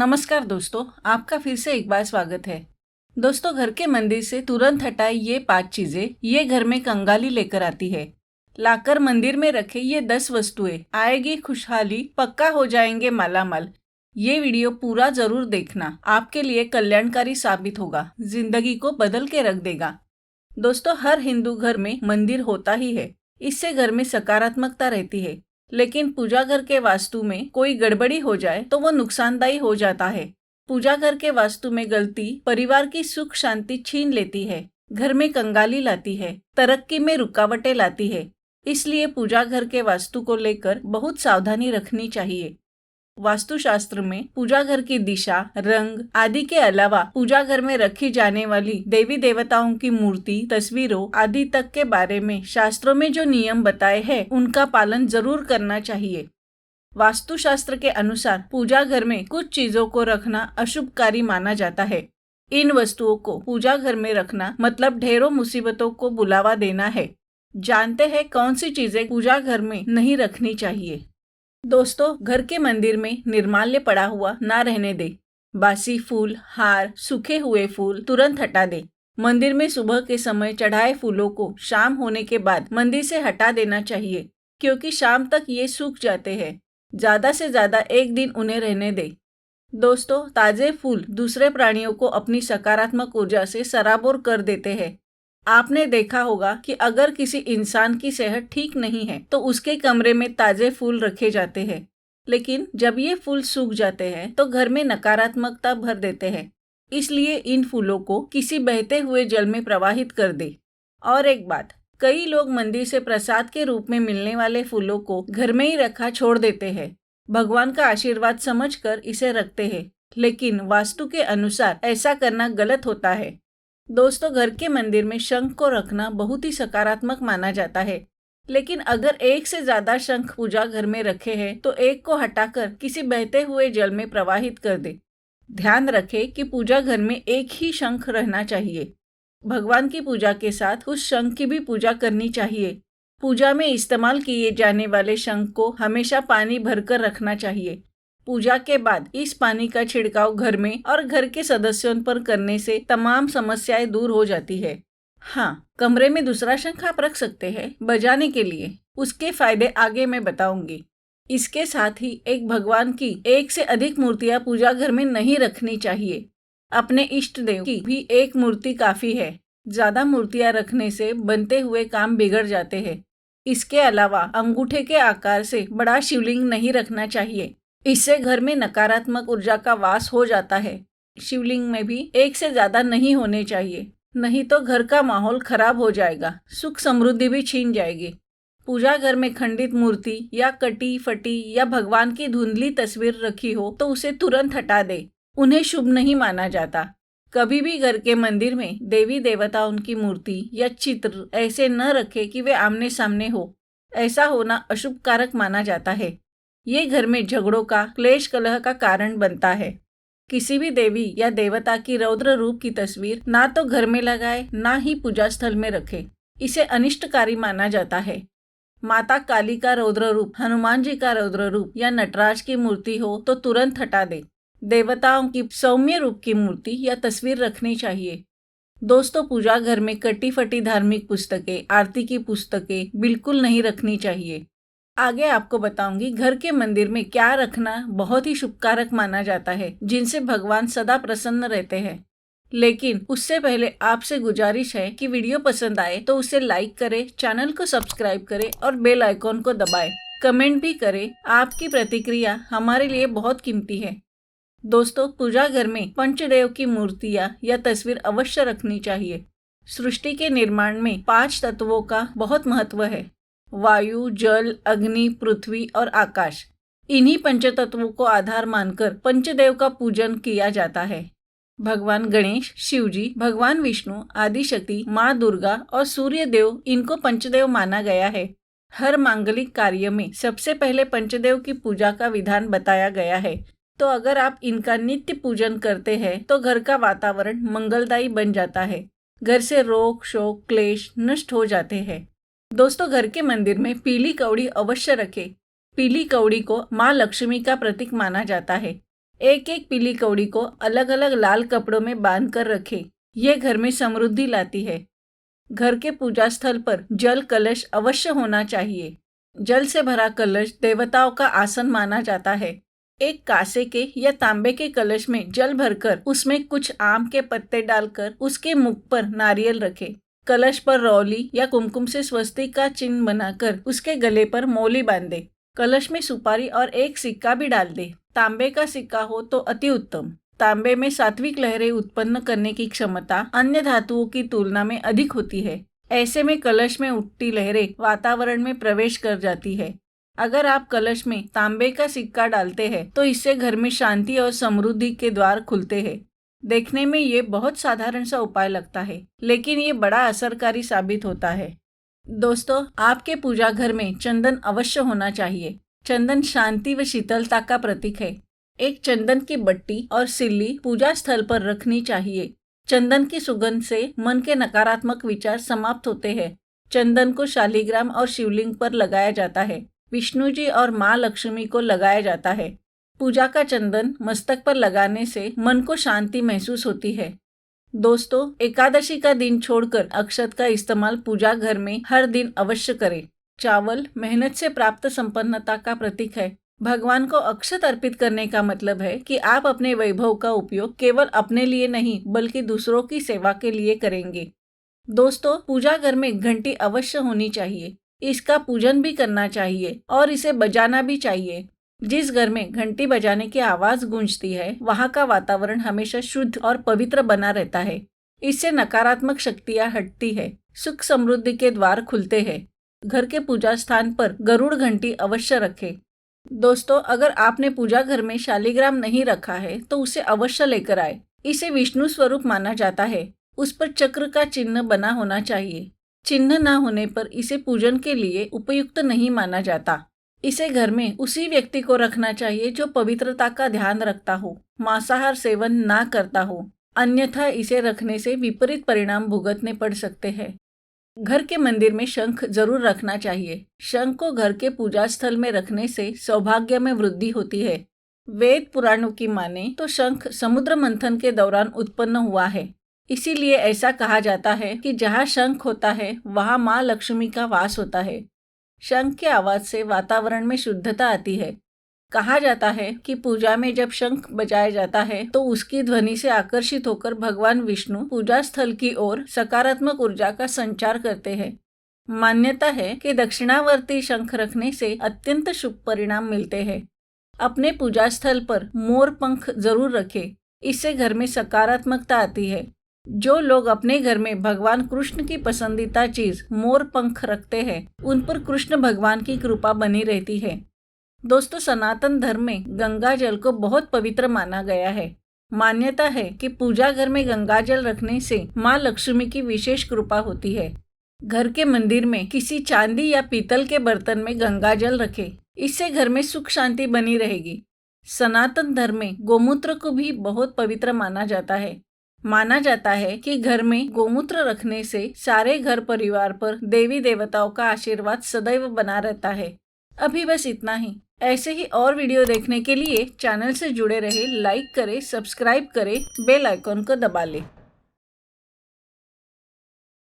नमस्कार दोस्तों, आपका फिर से एक बार स्वागत है। दोस्तों, घर के मंदिर से तुरंत हटाए ये 5 चीजें ये घर में कंगाली लेकर आती है। लाकर मंदिर में रखे ये 10 वस्तुएं आएगी खुशहाली, पक्का हो जाएंगे मालामाल। ये वीडियो पूरा जरूर देखना, आपके लिए कल्याणकारी साबित होगा, जिंदगी को बदल के रख देगा। दोस्तों, हर हिंदू घर में मंदिर होता ही है, इससे घर में सकारात्मकता रहती है। लेकिन पूजा घर के वास्तु में कोई गड़बड़ी हो जाए तो वो नुकसानदायी हो जाता है। पूजा घर के वास्तु में गलती परिवार की सुख शांति छीन लेती है, घर में कंगाली लाती है, तरक्की में रुकावटें लाती है। इसलिए पूजा घर के वास्तु को लेकर बहुत सावधानी रखनी चाहिए। वास्तुशास्त्र में पूजा घर की दिशा, रंग आदि के अलावा पूजा घर में रखी जाने वाली देवी देवताओं की मूर्ति, तस्वीरों आदि तक के बारे में शास्त्रों में जो नियम बताए हैं उनका पालन जरूर करना चाहिए। वास्तुशास्त्र के अनुसार पूजा घर में कुछ चीजों को रखना अशुभकारी माना जाता है। इन वस्तुओं को पूजा घर में रखना मतलब ढेरों मुसीबतों को बुलावा देना है। जानते हैं कौन सी चीजें पूजा घर में नहीं रखनी चाहिए। दोस्तों, घर के मंदिर में निर्माल्य पड़ा हुआ ना रहने दे। बासी फूल, हार, सूखे हुए फूल तुरंत हटा दे। मंदिर में सुबह के समय चढ़ाए फूलों को शाम होने के बाद मंदिर से हटा देना चाहिए, क्योंकि शाम तक ये सूख जाते हैं। ज्यादा से ज्यादा एक दिन उन्हें रहने दे। दोस्तों, ताजे फूल दूसरे प्राणियों को अपनी सकारात्मक ऊर्जा से सराबोर कर देते हैं। आपने देखा होगा कि अगर किसी इंसान की सेहत ठीक नहीं है तो उसके कमरे में ताजे फूल रखे जाते हैं, लेकिन जब ये फूल सूख जाते हैं तो घर में नकारात्मकता भर देते हैं। इसलिए इन फूलों को किसी बहते हुए जल में प्रवाहित कर दे। और एक बात, कई लोग मंदिर से प्रसाद के रूप में मिलने वाले फूलों को घर में ही रखा छोड़ देते हैं। भगवान का आशीर्वाद समझकर इसे रखते हैं, लेकिन वास्तु के अनुसार ऐसा करना गलत होता है। दोस्तों, घर के मंदिर में शंख को रखना बहुत ही सकारात्मक माना जाता है, लेकिन अगर एक से ज्यादा शंख पूजा घर में रखे हैं तो एक को हटाकर किसी बहते हुए जल में प्रवाहित कर दे। ध्यान रखें कि पूजा घर में एक ही शंख रहना चाहिए। भगवान की पूजा के साथ उस शंख की भी पूजा करनी चाहिए। पूजा में इस्तेमाल किए जाने वाले शंख को हमेशा पानी भरकर रखना चाहिए। पूजा के बाद इस पानी का छिड़काव घर में और घर के सदस्यों पर करने से तमाम समस्याएं दूर हो जाती है। हाँ, कमरे में दूसरा शंख आप रख सकते हैं बजाने के लिए। उसके फायदे आगे मैं बताऊंगी। इसके साथ ही एक भगवान की एक से अधिक मूर्तियां पूजा घर में नहीं रखनी चाहिए। अपने इष्ट देव की भी एक मूर्ति काफी है। ज्यादा मूर्तियां रखने से बनते हुए काम बिगड़ जाते हैं। इसके अलावा अंगूठे के आकार से बड़ा शिवलिंग नहीं रखना चाहिए। इससे घर में नकारात्मक ऊर्जा का वास हो जाता है। शिवलिंग में भी एक से ज्यादा नहीं होने चाहिए, नहीं तो घर का माहौल खराब हो जाएगा, सुख समृद्धि भी छीन जाएगी। पूजा घर में खंडित मूर्ति या कटी फटी या भगवान की धुंधली तस्वीर रखी हो तो उसे तुरंत हटा दे। उन्हें शुभ नहीं माना जाता। कभी भी घर के मंदिर में देवी देवताओं की मूर्ति या चित्र ऐसे न रखे कि वे आमने सामने हो। ऐसा होना अशुभ कारक माना जाता है। ये घर में झगड़ों का, क्लेश कलह का कारण बनता है। किसी भी देवी या देवता की रौद्र रूप की तस्वीर ना तो घर में लगाए, ना ही पूजा स्थल में रखे। इसे अनिष्टकारी माना जाता है। माता काली का रौद्र रूप, हनुमान जी का रौद्र रूप या नटराज की मूर्ति हो तो तुरंत हटा दे। देवताओं की सौम्य रूप की मूर्ति या तस्वीर रखनी चाहिए। दोस्तों, पूजा घर में कटी फटी धार्मिक पुस्तकें, आरती की पुस्तकें बिल्कुल नहीं रखनी चाहिए। आगे आपको बताऊंगी घर के मंदिर में क्या रखना बहुत ही शुभकारक माना जाता है, जिनसे भगवान सदा प्रसन्न रहते हैं। लेकिन उससे पहले आपसे गुजारिश है कि वीडियो पसंद आए तो उसे लाइक करें, चैनल को सब्सक्राइब करें और बेल आइकॉन को दबाएं। कमेंट भी करें। आपकी प्रतिक्रिया हमारे लिए बहुत कीमती है। दोस्तों, पूजा घर में पंचदेव की मूर्तियां या तस्वीर अवश्य रखनी चाहिए। सृष्टि के निर्माण में 5 तत्वों का बहुत महत्व है। वायु, जल, अग्नि, पृथ्वी और आकाश। इन्हीं पंचतत्वों को आधार मानकर पंचदेव का पूजन किया जाता है। भगवान गणेश, शिवजी, भगवान विष्णु, आदिशक्ति, माँ दुर्गा और सूर्य देव, इनको पंचदेव माना गया है। हर मांगलिक कार्य में सबसे पहले पंचदेव की पूजा का विधान बताया गया है। तो अगर आप इनका नित्य पूजन करते हैं तो घर का वातावरण मंगलदायी बन जाता है। घर से रोग, शोक, क्लेश नष्ट हो जाते हैं। दोस्तों, घर के मंदिर में पीली कौड़ी अवश्य रखें। पीली कौड़ी को माँ लक्ष्मी का प्रतीक माना जाता है। एक एक पीली कौड़ी को अलग अलग लाल कपड़ों में बांध कर रखे। ये घर में समृद्धि लाती है। घर के पूजा स्थल पर जल कलश अवश्य होना चाहिए। जल से भरा कलश देवताओं का आसन माना जाता है। एक कांसे के या तांबे के कलश में जल भरकर उसमें कुछ आम के पत्ते डालकर उसके मुख पर नारियल रखे। कलश पर रौली या कुमकुम से स्वस्तिक का चिन्ह बनाकर उसके गले पर मौली बांधे। कलश में सुपारी और एक सिक्का भी डाल दे। तांबे का सिक्का हो तो अति उत्तम। तांबे में सात्विक लहरें उत्पन्न करने की क्षमता अन्य धातुओं की तुलना में अधिक होती है। ऐसे में कलश में उठती लहरें वातावरण में प्रवेश कर जाती है। अगर आप कलश में तांबे का सिक्का डालते हैं तो इससे घर में शांति और समृद्धि के द्वार खुलते हैं। देखने में ये बहुत साधारण सा उपाय लगता है, लेकिन ये बड़ा असरकारी साबित होता है। दोस्तों, आपके पूजा घर में चंदन अवश्य होना चाहिए। चंदन शांति व शीतलता का प्रतीक है। एक चंदन की बट्टी और सिल्ली पूजा स्थल पर रखनी चाहिए। चंदन की सुगंध से मन के नकारात्मक विचार समाप्त होते हैं। चंदन को शालिग्राम और शिवलिंग पर लगाया जाता है। विष्णु जी और माँ लक्ष्मी को लगाया जाता है। पूजा का चंदन मस्तक पर लगाने से मन को शांति महसूस होती है। दोस्तों, एकादशी का दिन छोड़कर अक्षत का इस्तेमाल पूजा घर में हर दिन अवश्य करें। चावल मेहनत से प्राप्त संपन्नता का प्रतीक है। भगवान को अक्षत अर्पित करने का मतलब है कि आप अपने वैभव का उपयोग केवल अपने लिए नहीं बल्कि दूसरों की सेवा के लिए करेंगे। दोस्तों, पूजा घर में घंटी अवश्य होनी चाहिए। इसका पूजन भी करना चाहिए और इसे बजाना भी चाहिए। जिस घर में घंटी बजाने की आवाज गूंजती है वहाँ का वातावरण हमेशा शुद्ध और पवित्र बना रहता है। इससे नकारात्मक शक्तियाँ हटती है, सुख समृद्धि के द्वार खुलते हैं। घर के पूजा स्थान पर गरुड़ घंटी अवश्य रखें। दोस्तों, अगर आपने पूजा घर में शालिग्राम नहीं रखा है तो उसे अवश्य लेकर आए। इसे विष्णु स्वरूप माना जाता है। उस पर चक्र का चिन्ह बना होना चाहिए। चिन्ह न होने पर इसे पूजन के लिए उपयुक्त नहीं माना जाता। इसे घर में उसी व्यक्ति को रखना चाहिए जो पवित्रता का ध्यान रखता हो, मांसाहार सेवन ना करता हो, अन्यथा इसे रखने से विपरीत परिणाम भुगतने पड़ सकते हैं। घर के मंदिर में शंख जरूर रखना चाहिए। शंख को घर के पूजा स्थल में रखने से सौभाग्य में वृद्धि होती है। वेद पुराणों की माने तो शंख समुद्र मंथन के दौरान उत्पन्न हुआ है। इसीलिए ऐसा कहा जाता है कि जहाँ शंख होता है वहाँ माँ लक्ष्मी का वास होता है। शंख के आवाज से वातावरण में शुद्धता आती है। कहा जाता है कि पूजा में जब शंख बजाया जाता है तो उसकी ध्वनि से आकर्षित होकर भगवान विष्णु पूजा स्थल की ओर सकारात्मक ऊर्जा का संचार करते हैं। मान्यता है कि दक्षिणावर्ती शंख रखने से अत्यंत शुभ परिणाम मिलते हैं। अपने पूजा स्थल पर मोर पंख जरूर रखें। इससे घर में सकारात्मकता आती है। जो लोग अपने घर में भगवान कृष्ण की पसंदीदा चीज मोर पंख रखते हैं उन पर कृष्ण भगवान की कृपा बनी रहती है। दोस्तों, सनातन धर्म में गंगा जल को बहुत पवित्र माना गया है। मान्यता है कि पूजा घर में गंगा जल रखने से माँ लक्ष्मी की विशेष कृपा होती है। घर के मंदिर में किसी चांदी या पीतल के बर्तन में गंगा जल रखें। इससे घर में सुख शांति बनी रहेगी। सनातन धर्म में गोमूत्र को भी बहुत पवित्र माना जाता है। माना जाता है कि घर में गोमूत्र रखने से सारे घर परिवार पर देवी देवताओं का आशीर्वाद सदैव बना रहता है। अभी बस इतना ही। ऐसे ही और वीडियो देखने के लिए चैनल से जुड़े रहे, लाइक करें, सब्सक्राइब करें, बेल आइकॉन को दबा लें।